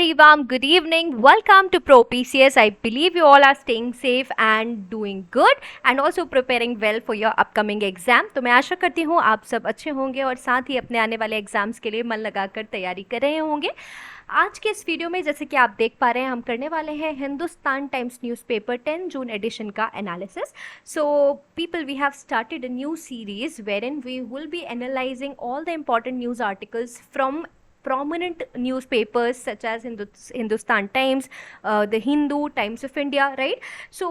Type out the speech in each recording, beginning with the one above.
very warm good evening. Welcome to Pro PCS. I believe you all are staying safe and doing good and also preparing well for your upcoming exam. तो मैं आशा करती हूँ आप सब अच्छे होंगे और साथ ही अपने आने वाले एग्जाम्स के लिए मन लगाकर तैयारी कर रहे होंगे। आज के इस वीडियो में जैसे कि आप देख पा रहे हैं हम करने वाले हैं Hindustan Times newspaper 10 June edition का analysis. So people we have started a new series wherein we will be analyzing all the important news articles from prominent newspapers such as Hindustan Times, the Hindu, Times of India, right? So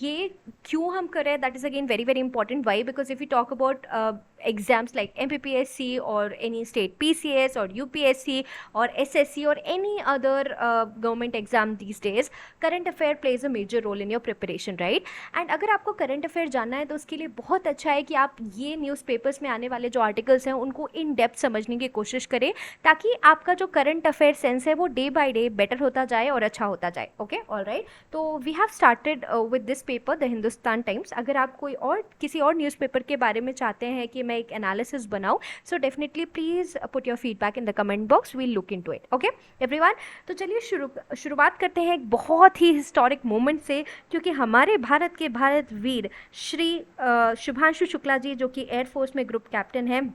ये क्यों हम कर रहे हैं, that is again very very important. Why? Because if we talk about exams like MPPSC or any state PCS or UPSC or SSC or any other government exam these days, current affair plays a major role in your preparation, right? And अगर आपको current affair जानना है तो उसके लिए बहुत अच्छा है कि आप ये न्यूज़पेपर्स में आने वाले जो आर्टिकल्स हैं उनको इन डेप्थ समझने की कोशिश करें ताकि आपका जो करंट अफेयर सेंस है वो डे बाय डे बेटर होता जाए और अच्छा होता जाए. Okay, alright. तो we have started with this paper the Hindustan Times. अगर आप कोई और किसी और न्यूज़पेपर के बारे में चाहते हैं कि मैं एक एनालिसिस बनाऊं, so definitely please put your feedback in the comment box. We'll look into it. Okay everyone, तो चलिए शुरुआत करते हैं एक बहुत ही हिस्टोरिक मोमेंट से, क्योंकि हमारे भारत के भारत वीर श्री शुभांशु शुक्ला जी, जो कि एयरफोर्स में ग्रुप कैप्टन हैं,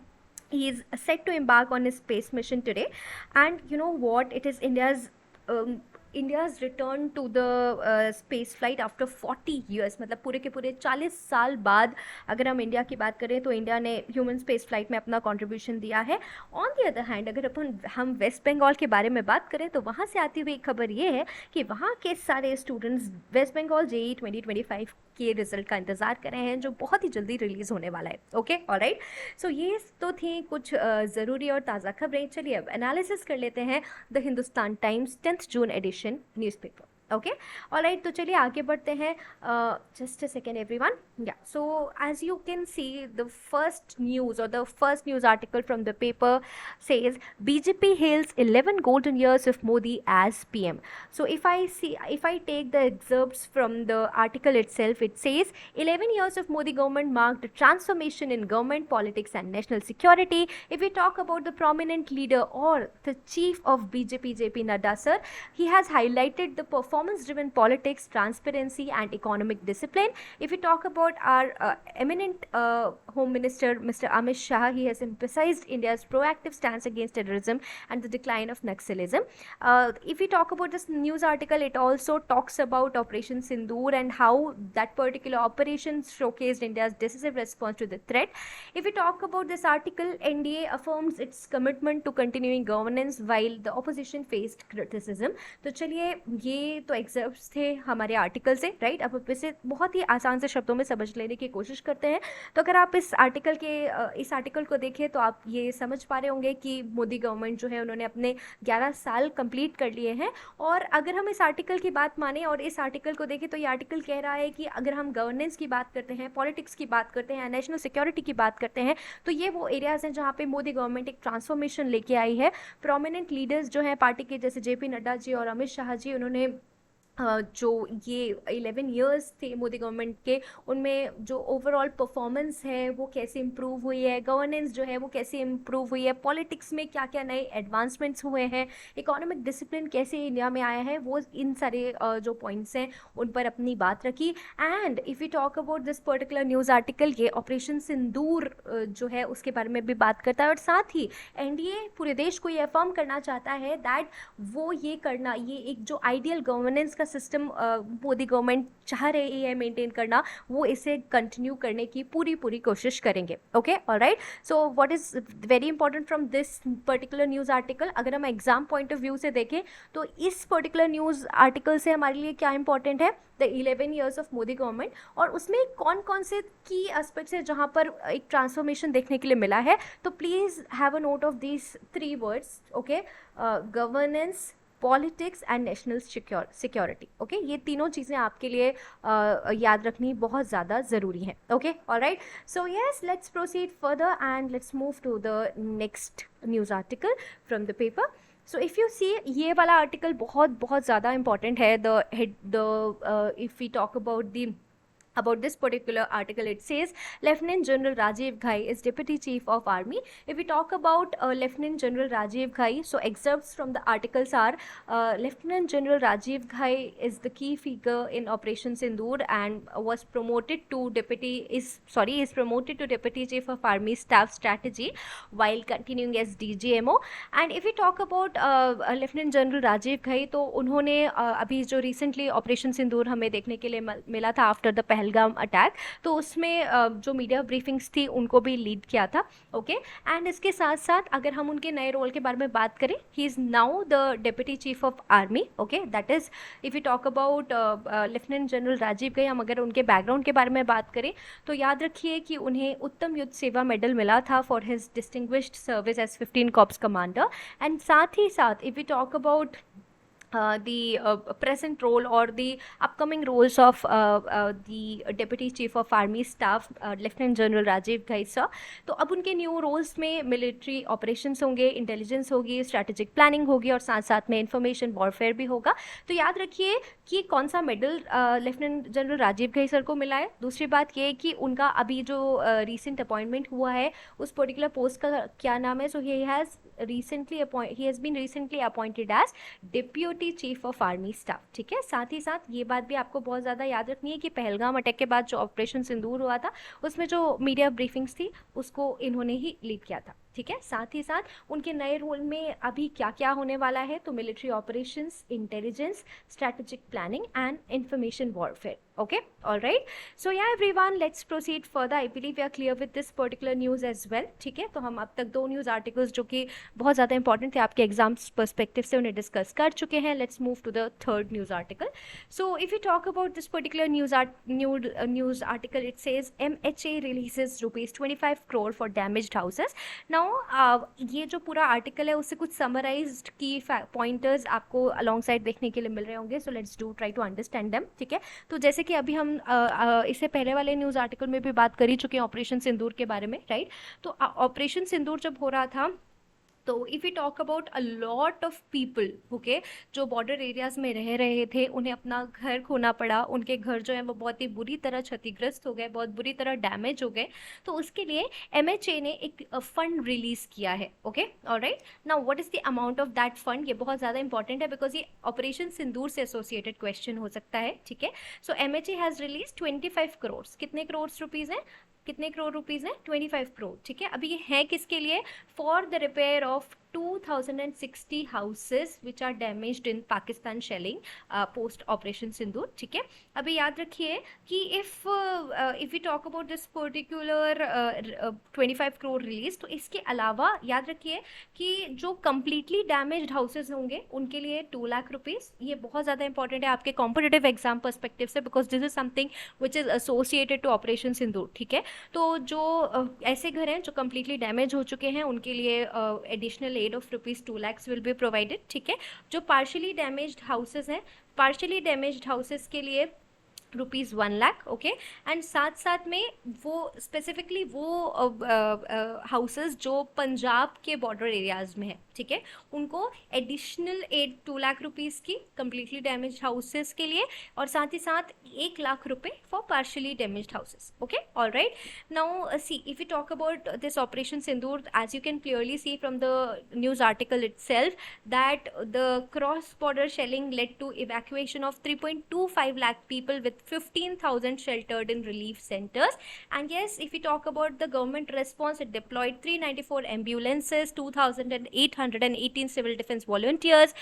he is set to embark on his space mission today. And you know what, it is India's return to the space flight after 40 years. मतलब पूरे के पूरे 40 साल बाद अगर हम इंडिया की बात करें तो इंडिया ने ह्यूमन स्पेस फ्लाइट में अपना कंट्रीब्यूशन दिया है. ऑन दी अदर हैंड अगर हम वेस्ट बंगाल के बारे में बात करें तो वहाँ से आती हुई खबर ये है कि वहाँ के सारे स्टूडेंट्स वेस्ट बंगाल JEE 2025 के रिजल्ट का इंतज़ार कर रहे हैं, जो बहुत ही जल्दी रिलीज़ होने वाला है. Okay, alright. सो ये तो थी कुछ ज़रूरी और ताज़ा खबरें. चलिए अब एनालिसिस कर लेते हैं the Hindustan Times 10th June edition newspaper. Okay, alright. तो चलिए आगे बढ़ते हैं. Just a second everyone. Ya, so as you can see the first news और the first news article from the paper says BJP hails 11 golden years of Modi as PM. So if I take the excerpts from the article itself, it says 11 years of Modi government marked a transformation in government politics and national security. If we talk about the prominent leader or the chief of BJP, JP Nadda sir, he has highlighted the performance driven politics, transparency and economic discipline. If we talk about our eminent home minister Mr. Amit Shah, he has emphasized India's proactive stance against terrorism and the decline of Naxalism. If we talk about this news article, it also talks about Operation Sindoor and how that particular operation showcased India's decisive response to the threat. If we talk about this article, NDA affirms its commitment to continuing governance while the opposition faced criticism. तो चलिए ये तो एग्जर्प्ट्स थे हमारे article से, right. अब इसे बहुत ही आसान से शब्दों में समझ लेने की कोशिश करते हैं. तो अगर आप इस आर्टिकल को देखें तो आप ये समझ पा रहे होंगे कि मोदी गवर्नमेंट जो है उन्होंने अपने 11 साल कंप्लीट कर लिए हैं. और अगर हम इस आर्टिकल की बात माने और इस आर्टिकल को देखें तो ये आर्टिकल कह रहा है कि अगर हम गवर्नेंस की बात करते हैं, पॉलिटिक्स की बात करते हैं, नेशनल सिक्योरिटी की बात करते हैं, तो ये वो एरियाज़ हैं जहाँ पे मोदी गवर्नमेंट एक ट्रांसफॉर्मेशन लेके आई है. प्रोमिनेंट लीडर्स जो हैं पार्टी के, जैसे JP नड्डा जी और अमित शाह जी, उन्होंने जो ये 11 इयर्स थे मोदी गवर्नमेंट के, उनमें जो ओवरऑल परफॉर्मेंस है वो कैसे इम्प्रूव हुई है, गवर्नेंस जो है वो कैसे इम्प्रूव हुई है, पॉलिटिक्स में क्या क्या नए एडवांसमेंट्स हुए हैं, इकोनॉमिक डिसिप्लिन कैसे इंडिया में आया है, वो इन सारे जो पॉइंट्स हैं उन पर अपनी बात रखी. And if you talk about this particular news article, ये ऑपरेशन सिंदूर जो है उसके बारे में भी बात करता है. और साथ ही NDA पूरे देश को ये अफर्म करना चाहता है दैट वो ये एक जो आइडियल गवर्नेंस का सिस्टम मोदी गवर्नमेंट चाह रही है मेंटेन करना, वो इसे कंटिन्यू करने की पूरी कोशिश करेंगे. Okay, alright. So what is very important from this particular news article, अगर हम एग्जाम पॉइंट ऑफ व्यू से देखें तो इस पर्टिकुलर न्यूज़ आर्टिकल से हमारे लिए क्या इंपॉर्टेंट है, the 11 years of Modi government, और उसमें कौन कौन से की एस्पेक्ट्स है जहाँ पर एक ट्रांसफॉर्मेशन देखने के लिए मिला है. तो please have a note of these 3 words. Okay, governance, politics and national security. Okay, ये तीनों चीज़ें आपके लिए याद रखनी बहुत ज़्यादा ज़रूरी हैं. Okay, alright. So yes, let's proceed further and let's move to the next news article from the paper. So if you see, ये वाला आर्टिकल बहुत ज़्यादा इंपॉर्टेंट है. If we talk about the about this particular article. It says Lieutenant General Rajiv Ghai is Deputy Chief of Army. If we talk about Lieutenant General Rajiv Ghai, so excerpts from the articles are Lieutenant General Rajiv Ghai is the key figure in Operation Sindoor and was promoted to is promoted to Deputy Chief of Army Staff Strategy while continuing as DGMO. And if we talk about Lieutenant General Rajiv Ghai, तो उन्होंने अभी जो recently operation सिंदूर हमें देखने के लिए मिला था आफ्टर द पहलगाम अटैक, तो उसमें जो मीडिया ब्रीफिंग्स थी उनको भी लीड किया था. ओके, एंड इसके साथ साथ अगर हम उनके नए रोल के बारे में बात करें, he is now the deputy chief of army. Okay, that is if you talk about lieutenant general Rajiv Ghai, हम अगर उनके बैकग्राउंड के बारे में बात करें तो याद रखिए कि उन्हें उत्तम युद्ध सेवा मेडल मिला था for his distinguished service as 15 corps commander. And साथ ही साथ if you talk about the present role or the upcoming roles of the Deputy Chief of Army Staff Lieutenant General Rajiv Ghai sir, तो अब उनके new roles में military operations होंगे, intelligence होगी, strategic planning होगी और साथ साथ में इंफॉर्मेशन वॉरफेयर भी होगा. तो याद रखिए कि कौन सा medal lieutenant general Rajiv Ghai sir को मिला है. दूसरी बात ये है कि उनका अभी जो रिसेंट अपॉइंटमेंट हुआ है उस पर्टिकुलर पोस्ट का क्या नाम है. So he has been recently appointed as deputy chief of army staff. ठीक है, साथ ही साथ ये बात भी आपको बहुत ज़्यादा याद रखनी है कि पहलगाम अटैक के बाद जो ऑपरेशन सिंदूर हुआ था उसमें जो मीडिया ब्रीफिंग्स थी उसको इन्होंने ही लीड किया था. ठीक है, साथ ही साथ उनके नए रोल में अभी क्या क्या होने वाला है, तो military operations, intelligence, strategic planning and information warfare. Okay, all right. So yeah everyone, let's proceed further. I believe we are clear with this particular news as well. ठीक है, तो हम अब तक दो न्यूज़ आर्टिकल्स जो कि बहुत ज़्यादा इंपॉर्टेंट थे आपके एग्जाम्स पर्सपेक्टिव से उन्हें डिस्कस कर चुके हैं. Let's move to the third news article. So if you talk about this particular news article, it says MHA releases ₹25 crore for damaged houses. Now ये जो पूरा आर्टिकल है उससे कुछ समराइज्ड की पॉइंटर्स आपको अलॉन्ग साइड देखने के लिए मिल रहे होंगे. So let's do try to understand them. ठीक है, तो जैसे कि अभी हम इससे पहले वाले न्यूज़ आर्टिकल में भी बात कर ही चुके हैं ऑपरेशन सिंदूर के बारे में, राइट. तो ऑपरेशन सिंदूर जब हो रहा था तो if you talk about a lot of people, okay, जो बॉर्डर एरियाज़ में रह रहे थे उन्हें अपना घर खोना पड़ा. उनके घर जो है वो बहुत ही बुरी तरह क्षतिग्रस्त हो गए, बहुत बुरी तरह डैमेज हो गए. तो उसके लिए MHA ने एक फ़ंड रिलीज़ किया है. Okay, alright. Now what is the amount of that fund, ये बहुत ज़्यादा इंपॉर्टेंट है बिकॉज ये ऑपरेशन सिंदूर से एसोसिएटेड क्वेश्चन हो सकता है. ठीक है, सो MHA हैज़ रिलीज 25 करोड़. कितने करोड़ रुपीज़ हैं, कितने करोड़ रुपीज़ हैं, 25 करोड़. ठीक है, अभी ये है किसके लिए, for the repair of 2060 houses which are damaged in Pakistan shelling post Operation Sindoor. ठीक है, अभी याद रखिए कि if we talk about this particular 25 crore release, तो इसके अलावा याद रखिए कि जो completely damaged houses होंगे उनके लिए 2 लाख रुपीज़. ये बहुत ज़्यादा इंपॉर्टेंट है आपके कॉम्पिटिटिव एग्जाम पर्सपेक्टिव से because this is something which is associated to operation Sindoor. ठीक है, तो जो ऐसे घर हैं जो कम्प्लीटली डैमेज हो चुके हैं उनके लिए additional aid of ₹2 lakhs will be provided. ठीक है, जो पार्शली डैमेज्ड हाउसेज हैं, पार्शली डैमेज्ड हाउसेज के लिए ₹1 लाख. ओके, एंड साथ साथ में वो स्पेसिफिकली वो हाउसेस जो पंजाब के बॉर्डर एरियाज़ में है, ठीक है, उनको एडिशनल एड 2 लाख रुपीज़ की कम्प्लीटली डैमेज हाउसेस के लिए और साथ ही साथ 1 लाख रुपए for partially damaged houses. Okay, all right. Now see if you talk about this operation Sindoor, as you can clearly see from the news article itself that the cross border shelling led to evacuation of 3.25 lakh people with 15,000 sheltered in relief centers. And yes, if we talk about the government response, it deployed 394 ambulances, 2,818 civil defense volunteers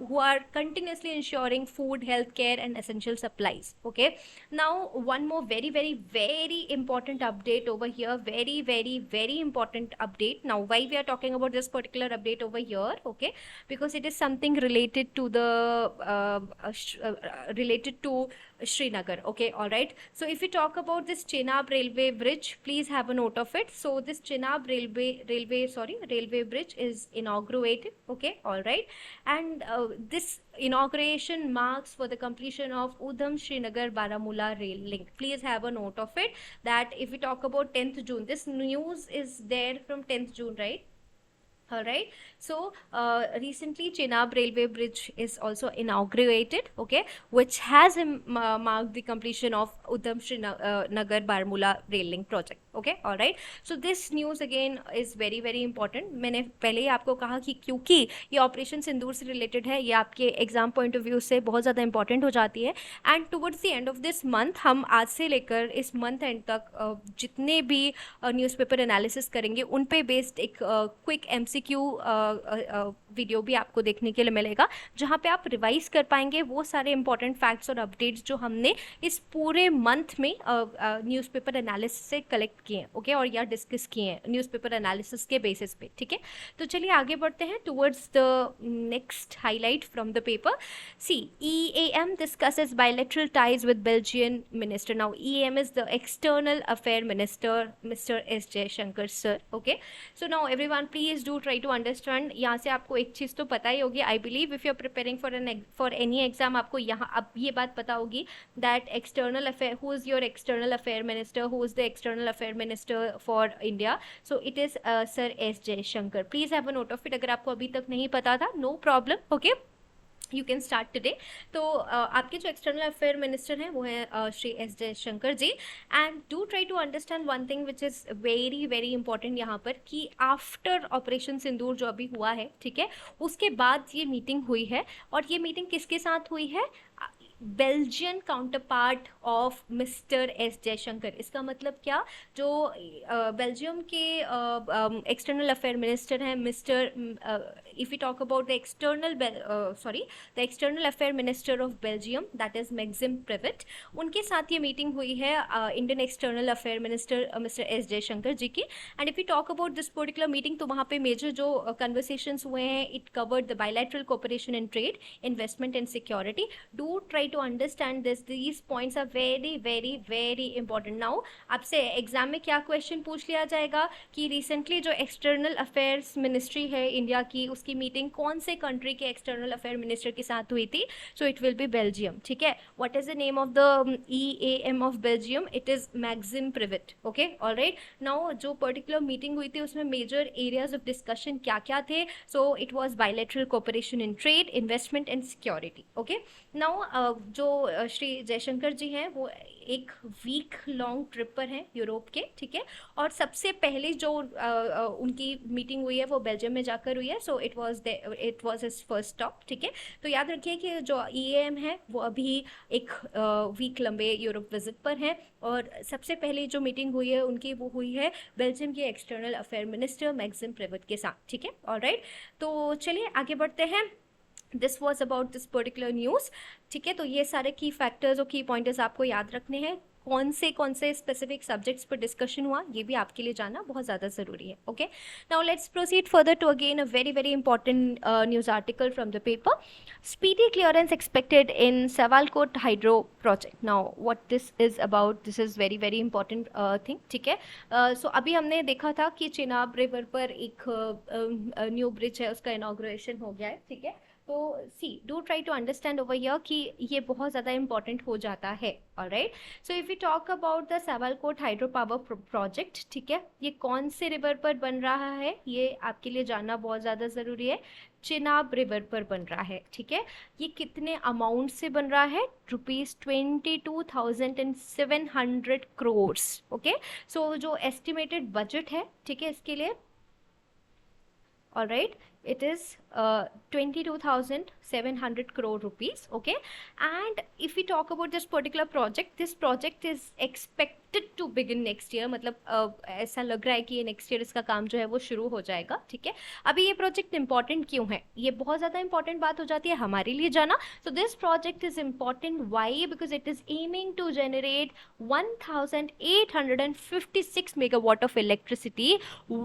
who are continuously ensuring food, health care and essential supplies. Okay, now one more very important update over here, very important update. Now why we are talking about this particular update over here, okay, because it is something related to the related to Srinagar. Okay, all right. So if we talk about this Chenab railway bridge, please have a note of it. So this Chenab railway bridge is inaugurated. Okay, all right. And this inauguration marks for the completion of Udham Srinagar Baramulla rail link. Please have a note of it that if we talk about 10th June, this news is there from 10th June, right? All right. So recently, Chenab Railway Bridge is also inaugurated. Okay, which has marked the completion of Udham Shri Nagar Barmula rail link project. Okay, all right. So this news again is very very important. मैंने पहले ही आपको कहा कि क्योंकि ये operation सिंदूर से related है, ये आपके एग्जाम पॉइंट ऑफ व्यू से बहुत ज़्यादा इंपॉर्टेंट हो जाती है. And towards the end of this month हम आज से लेकर इस मंथ एंड तक जितने भी न्यूज़पेपर एनालिसिस करेंगे उन पे बेस्ड एक क्विक एमसीक्यू वीडियो भी आपको देखने के लिए मिलेगा, जहाँ पे आप रिवाइज कर पाएंगे वो सारे इंपॉर्टेंट फैक्ट्स और अपडेट्स जो हमने इस पूरे मंथ में न्यूज़पेपर एनालिसिस से कलेक्ट किए हैं. ओके, और या डिस्कस किए हैं न्यूज़पेपर एनालिसिस के बेसिस पे. ठीक है, तो चलिए आगे बढ़ते हैं towards the next highlight from the paper. See, EAM discusses bilateral ties with Belgian minister. Now EAM is the external affair minister, Mr. S Jaishankar sir. Okay, so now everyone please do try to understand. यहाँ से आपको एक चीज़ तो पता ही होगी. I believe if you are preparing for any exam, आपको यहाँ अब ये बात पता होगी that external affair, who is your external affair minister, who is the external affair minister for India. So it is Sir S Jaishankar. Please have a note of it. अगर आपको अभी तक नहीं पता था, no problem. Okay, you can start today. तो आपके जो एक्सटर्नल अफेयर मिनिस्टर हैं वो हैं Shri S Jaishankar ji. And do try to understand one thing which is very very important यहाँ पर, कि आफ्टर ऑपरेशन सिंदूर जो अभी हुआ है, ठीक है, उसके बाद ये मीटिंग हुई है. और ये मीटिंग किसके साथ हुई है? Belgian counterpart of mister S Jaishankar. इसका मतलब क्या, जो बेल्जियम के एक्सटर्नल अफेयर मिनिस्टर हैं, mister, if you talk about the external affair minister of Belgium, that is Maxime Prevot, उनके साथ ये मीटिंग हुई है Indian external affair minister mister S Jaishankar ji की. And if you talk about this particular meeting, तो वहाँ पे मेजर जो कन्वर्सेशंस हुए हैं, it covered the bilateral cooperation in trade, investment and security. Do try to understand this. These points are very very very important. Now आपसे exam में क्या question पूछ लिया जाएगा कि रिसेंटली जो एक्सटर्नल अफेयर्स मिनिस्ट्री है इंडिया की, उसकी मीटिंग कौन से कंट्री के एक्सटर्नल अफेयर मिनिस्टर के साथ हुई थी? So it will be Belgium. ठीक है, what is the name of the EAM of Belgium? It is Maxime Prevot. Okay, alright. Now जो पर्टिकुलर मीटिंग हुई थी उसमें मेजर एरियाज ऑफ डिस्कशन क्या क्या थे? So it was bilateral cooperation in trade, investment and security. Okay, now जो श्री जयशंकर जी हैं वो एक वीक लॉन्ग ट्रिप पर हैं यूरोप के. ठीक है, और सबसे पहले जो उनकी मीटिंग हुई है वो बेल्जियम में जाकर हुई है. So it was his first stop. ठीक है, तो याद रखिए कि जो EAM है वो अभी एक वीक लंबे यूरोप विजिट पर हैं, और सबसे पहले जो मीटिंग हुई है उनकी वो हुई है बेल्जियम के external affair minister Maxime Prevot के साथ. ठीक है, ऑलराइट. तो चलिए आगे बढ़ते हैं. This was about this particular news. ठीक है, तो ये सारे की फैक्टर्स और की पॉइंटर्स आपको याद रखने हैं. कौन से स्पेसिफिक सब्जेक्ट्स पर डिस्कशन हुआ ये भी आपके लिए जानना बहुत ज़्यादा ज़रूरी है. Okay, now let's proceed further to again a very very important news article from the paper. Speedy clearance expected in Sawalkot hydro project. Now what this is about, this is very very important thing. ठीक है, सो अभी हमने देखा था कि Chenab river पर एक new bridge है, उसका इनाग्रेशन हो गया है. ठीक है, तो see, do try to understand over here कि ये बहुत ज़्यादा इंपॉर्टेंट हो जाता है. Alright, so if you talk about the Sawalkot hydro power project, ठीक है, ये कौन से रिवर पर बन रहा है ये आपके लिए जानना बहुत ज़्यादा ज़रूरी है. चेनाब रिवर पर बन रहा है. ठीक है, ये कितने अमाउंट से बन रहा है? ₹22,700 crore. ओके, सो जो एस्टिमेटेड बजट है, ठीक है, इसके लिए, alright, it is 22,700 crore rupees. Okay, and if we talk about this particular project, this project is expected to begin next year. मतलब ऐसा लग रहा है कि ये next year इसका काम जो है वो शुरू हो जाएगा. ठीक है, अभी ये प्रोजेक्ट इंपॉर्टेंट क्यों है? ये बहुत ज़्यादा इंपॉर्टेंट बात हो जाती है हमारे लिए जाना. So this project is important. Why? Because it is aiming to generate 1,856 megawatt of electricity,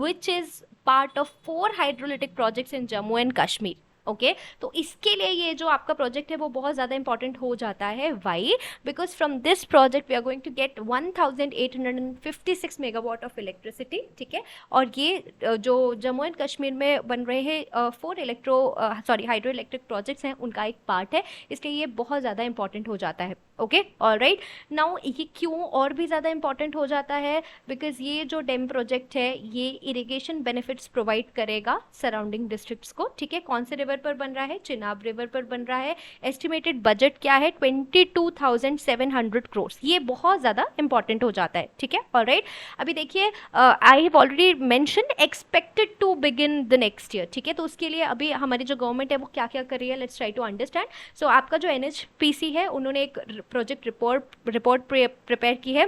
which is part of 4 hydroelectric projects in Jammu and Kashmir. Okay, तो इसके लिए ये जो आपका प्रोजेक्ट है वो बहुत ज़्यादा इंपॉर्टेंट हो जाता है. Why? Because from this project we are going to get 1,856 megawatt of electricity. ठीक है, और ये जो जम्मू एंड कश्मीर में बन रहे हैं 4 हाइड्रो इलेक्ट्रिक प्रोजेक्ट्स हैं, उनका एक पार्ट है, इसलिए ये बहुत ज़्यादा इंपॉर्टेंट हो जाता है. Okay, alright. नाउ ये क्यों और भी ज़्यादा इंपॉर्टेंट हो जाता है, बिकॉज ये जो डैम प्रोजेक्ट है ये इरिगेशन बेनिफिट्स प्रोवाइड करेगा सराउंडिंग डिस्ट्रिक्ट्स को, ठीक है। कौन से रिवर पर बन रहा है? चिनाब रिवर पर बन रहा है। एस्टिमेटेड बजट क्या है? 22,700 करोड़। ये बहुत ज़्यादा इंपॉर्टेंट हो जाता है, ठीक है, ऑलराइट। अभी देखिए, I have already mention expected to begin the next year, ठीक है। तो उसके लिए अभी हमारी जो गवर्नमेंट है वो क्या क्या कर रही है, लेट्स ट्राई टू अंडरस्टैंड। सो आपका जो NHPC है उन्होंने एक प्रोजेक्ट रिपोर्ट प्रिपेयर की है।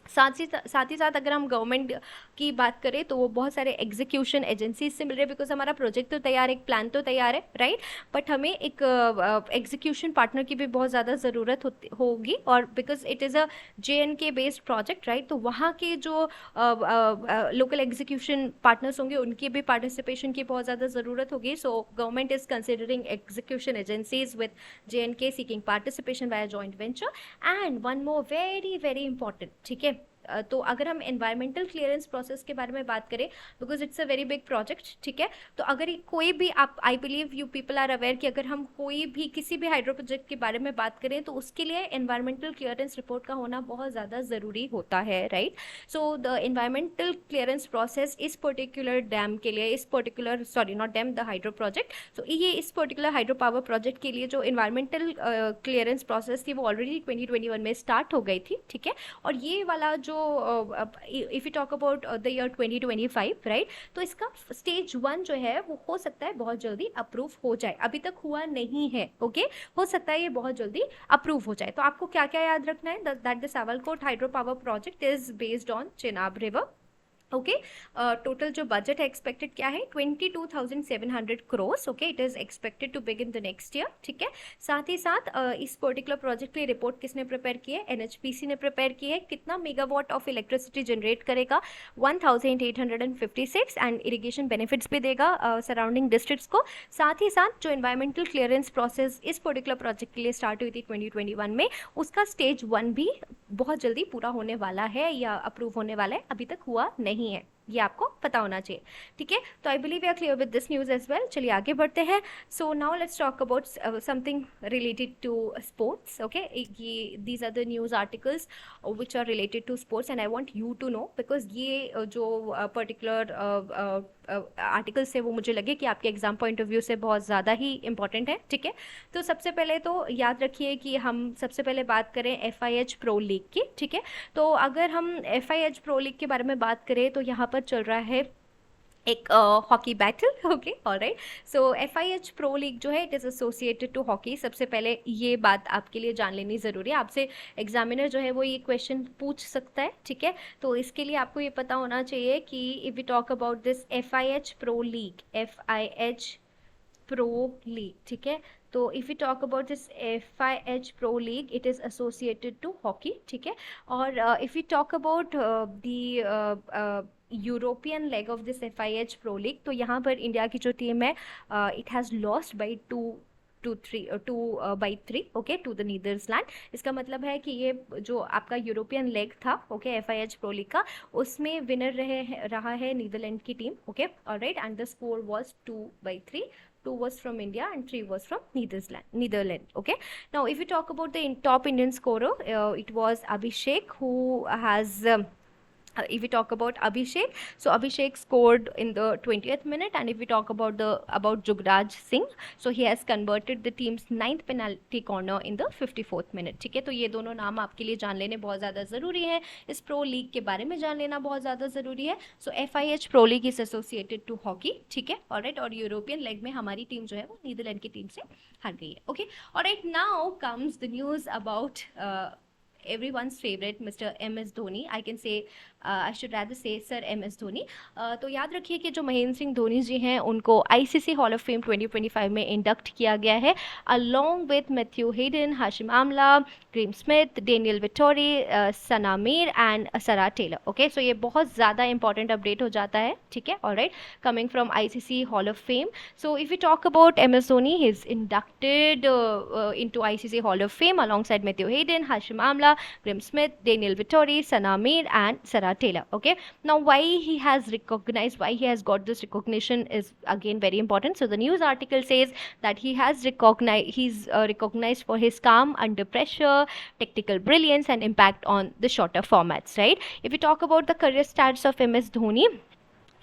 साथ ही साथ अगर हम गवर्नमेंट की बात करें तो वो बहुत सारे एग्जीक्यूशन एजेंसीज से मिल रहे हैं, बिकॉज हमारा प्रोजेक्ट तो तैयार है, एक प्लान तो तैयार है, राइट। बट हमें एक एग्जीक्यूशन पार्टनर की भी बहुत ज़्यादा ज़रूरत होगी, और because it is a JNK based project, right. तो वहाँ के जो लोकल एग्जीक्यूशन पार्टनर्स होंगे उनकी भी पार्टिसिपेशन की बहुत ज़्यादा ज़रूरत होगी। So government is considering execution agencies with JNK seeking participation via joint venture. And one more very very important, ठीक है। तो अगर हम एनवायरमेंटल क्लियरेंस प्रोसेस के बारे में बात करें, because it's a very big project, ठीक है। तो अगर कोई भी, आप, I believe you people are aware कि अगर हम कोई भी किसी भी हाइड्रो प्रोजेक्ट के बारे में बात करें तो उसके लिए एनवायरमेंटल क्लियरेंस रिपोर्ट का होना बहुत ज़्यादा ज़रूरी होता है, right. So the environmental clearance process इस पर्टिकुलर डैम के लिए, इस particular, sorry not dam, the hydro project, so ये इस पर्टिकुलर हाइड्रो पावर प्रोजेक्ट के लिए जो एनवायरमेंटल क्लियरेंस प्रोसेस थी वो ऑलरेडी 2021 में स्टार्ट हो गई थी, ठीक है। और ये वाला जो if you talk about the year 2025, right, तो इसका स्टेज 1 जो है वो हो सकता है बहुत जल्दी अप्रूव हो जाए, अभी तक हुआ नहीं है, ओके। हो सकता है ये बहुत जल्दी अप्रूव हो जाए। तो आपको क्या क्या याद रखना है, that the Sawalkot hydro power project is based on Chenab river, okay. Total जो बजट है एक्सपेक्टेड क्या है? 22,700 crore, okay. It is expected to begin the next year, ठीक है। साथ ही साथ इस पर्टिकुलर प्रोजेक्ट के लिए रिपोर्ट किसने प्रिपेयर की है? NHPC ने प्रिपेयर की है। कितना मेगावाट ऑफ इलेक्ट्रिसिटी जनरेट करेगा? 1,856, एंड इरिगेशन बेनिफिट्स भी देगा सराउंडिंग डिस्ट्रिक्ट्स को। साथ ही साथ जो एनवायरमेंटल क्लियरेंस प्रोसेस इस पर्टिकुलर प्रोजेक्ट के लिए स्टार्ट हुई थी 2021 में, उसका स्टेज 1 भी बहुत जल्दी पूरा होने वाला है या अप्रूव होने वाला है, अभी तक हुआ नहीं है, ये आपको पता होना चाहिए, ठीक है। तो I believe you are clear with this news as well. चलिए आगे बढ़ते हैं। So now let's talk about something related to sports, okay. ये these are the news articles which are related to sports, and I want you to know, because ये जो particular articles है वो मुझे लगे कि आपके एग्जाम पॉइंट ऑफ व्यू से बहुत ज़्यादा ही इंपॉर्टेंट है, ठीक है। तो सबसे पहले तो याद रखिए कि हम सबसे पहले बात करें FIH प्रो लीग की, ठीक है। तो अगर हम FIH प्रो लीग के बारे में बात करें तो यहाँ पर चल रहा है एक hockey battle, okay, alright. So FIH pro league जो है it is associated to hockey. सबसे पहले ये बात आपके लिए जान लेनी ज़रूरी है, आपसे एग्जामिनर जो है वो ये क्वेश्चन पूछ सकता है, ठीक है। तो इसके लिए आपको ये पता होना चाहिए कि if we talk about this FIH pro league, FIH pro league, ठीक है। तो if you talk about this FIH pro league, it is associated to hockey, ठीक है। और if you talk about the European leg of this FIH pro league, तो यहाँ पर India की जो टीम है it has lost by 2-3 okay to the Netherland. इसका मतलब है कि ये जो आपका यूरोपियन लेग था, ओके, FIH प्रो लीग का, उसमें विनर रहा है नीदरलैंड की team, okay, alright. And the score was 2-3. 2 was from India and 3 was from Netherlands. Okay. Now, if you talk about the top Indian scorer, it was Abhishek, who has if we talk about Abhishek, so Abhishek scored in the 20th minute, and if we talk about Jugraj Singh, so he has converted the team's 9th penalty corner in the 54th minute, ठीक है। तो ये दोनों नाम आपके लिए जान लेने बहुत ज़्यादा ज़रूरी है, इस प्रो लीग के बारे में जान लेना बहुत ज़्यादा ज़रूरी है। So FIH pro league is associated to hockey, ठीक है, ऑलराइट। और यूरोपियन लेग में हमारी टीम जो है वो नीदरलैंड की टीम से हार गई है, okay, alright. Now comes the news about everyone's favorite Mr. MS Dhoni. I can say I should rather say Sir MS Dhoni. तो याद रखिए कि जो महेंद्र सिंह धोनी जी हैं उनको ICC हॉल ऑफ फेम 2025 में इंडक्ट किया गया है, along with Matthew Hayden, Hashim Amla, Graeme Smith, Daniel Vettori, Sana Mir and सरा टेलर, ओके। सो ये बहुत ज़्यादा इंपॉर्टेंट अपडेट हो जाता है, ठीक है, alright, coming from ICC hall of fame. So if you talk about MS Dhoni, he is inducted into ICC hall of fame alongside Matthew Hayden, Hashim Amla, Grim Smith, Daniel Vittori, Sana Mir and Sara Sarah Taylor. Okay, now why he has recognized, why he has got this recognition is again very important. So the news article says that he's recognized for his calm under pressure, technical brilliance, and impact on the shorter formats, right? If we talk about the career stats of MS Dhoni,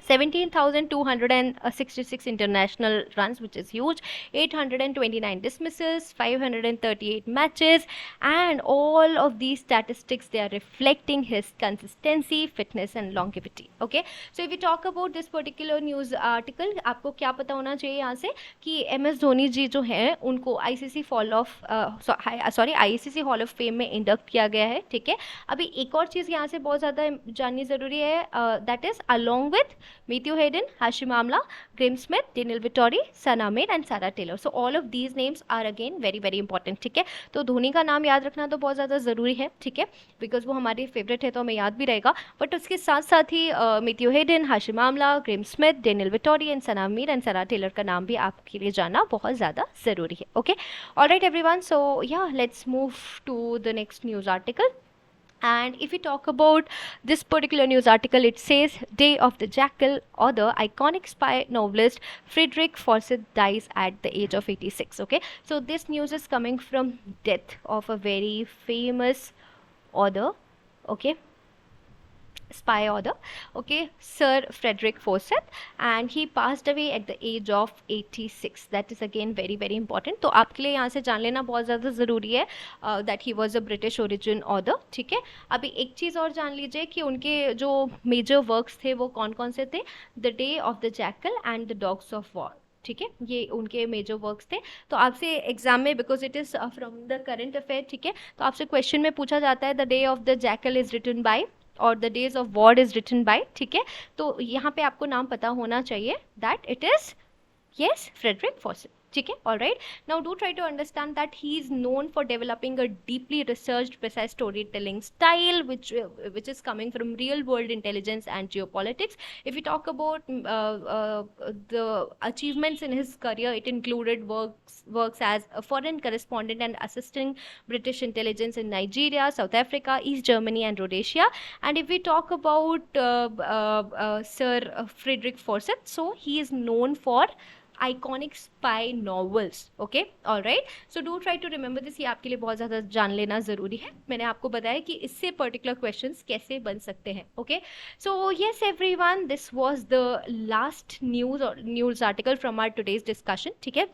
17,266 international runs, which is huge, 829 dismissals, 538 matches, and all of these statistics, they are reflecting his consistency, fitness, and longevity. Okay, so if we talk about this particular news article, आपको क्या पता होना चाहिए यहाँ से कि MS Dhoni जी जो हैं उनको ICC हॉल ऑफ फेम में इंडक्ट किया गया है, ठीक है। अभी एक और चीज़ यहाँ से बहुत ज़्यादा जाननी ज़रूरी है, that is along with Matthew Hayden, Hashim Amla, Graeme Smith, Daniel Vittori, Sana Mir and Sarah Taylor. So all of these names are again very very important, ठीक है। तो धोनी का नाम याद रखना तो बहुत ज़्यादा ज़रूरी है, ठीक है, बिकॉज वो हमारे फेवरेट है तो हमें याद भी रहेगा, बट उसके साथ साथ ही Matthew Hayden, Hashim Amla, Graeme Smith, Daniel Vittori and Sana Mir and Sarah Taylor का नाम भी आपके लिए जानना बहुत ज़्यादा ज़रूरी है। ओके, ऑलराइट एवरीवन, सो या let's move to the next news article. And if we talk about this particular news article, it says Day of the Jackal, author, iconic spy novelist Frederick Forsyth dies at the age of 86. Okay, so this news is coming from death of a very famous author, okay, spy author, okay, Sir Frederick Forsyth, and he passed away at the age of 86. That is again very very important. तो आपके लिए यहाँ से जान लेना बहुत ज़्यादा ज़रूरी है that he was a British origin author, ठीक है। अभी एक चीज़ और जान लीजिए कि उनके जो मेजर वर्क्स थे वो कौन कौन से थे, the day of the jackal and the dogs of war, ठीक है, ये उनके मेजर वर्क्स थे। तो आपसे एग्जाम में, because it is from the current affair, ठीक है, तो आपसे क्वेश्चन में पूछा जाता है the day of the jackal is written by और the days of war is written by, ठीक है, तो यहाँ पे आपको नाम पता होना चाहिए that it is yes Frederick Forsyth, ठीक है। All right, now do try to understand that he is known for developing a deeply researched precise story telling style which is coming from real world intelligence and geopolitics. If we talk about the achievements in his career, it included works as a foreign correspondent and assisting British intelligence in Nigeria, South Africa, East Germany and Rhodesia. And if we talk about Sir Frederick Forsyth, so he is known for iconic spy novels. Okay, all right, so do try to remember this. ये आपके लिए बहुत ज़्यादा जान लेना ज़रूरी है। मैंने आपको बताया कि इससे पर्टिकुलर क्वेश्चंस कैसे बन सकते हैं। Okay, so yes everyone, this was the last news article from our today's discussion, ठीक है।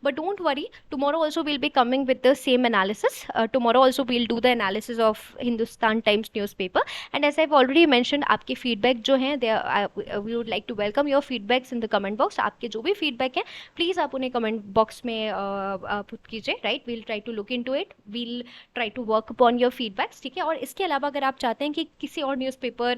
But don't worry, tomorrow also we'll be coming with the same analysis. Tomorrow also we'll do the analysis of Hindustan Times newspaper, and as I've already mentioned, आपके feedback जो हैं we would like to welcome your feedbacks in the comment box. आपके जो भी feedback हैं please आप उन्हें comment box में put कीजिए, right? We'll try to look into it, we'll try to work upon your feedbacks, ठीक है। और इसके अलावा अगर आप चाहते हैं कि किसी और न्यूज़पेपर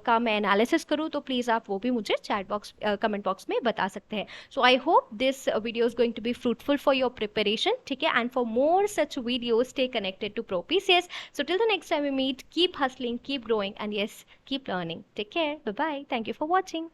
का मैं एनालिसिस करूँ तो प्लीज़ आप वो भी मुझे चैट बॉक्स कमेंट बॉक्स में बता सकते हैं। So I hope this video is going to be fruitful for your preparation, ठीक है। And for more such videos, stay connected to ProPCS. So till the next time we meet, keep hustling, keep growing, and yes, keep learning. Take care. Bye bye. Thank you for watching.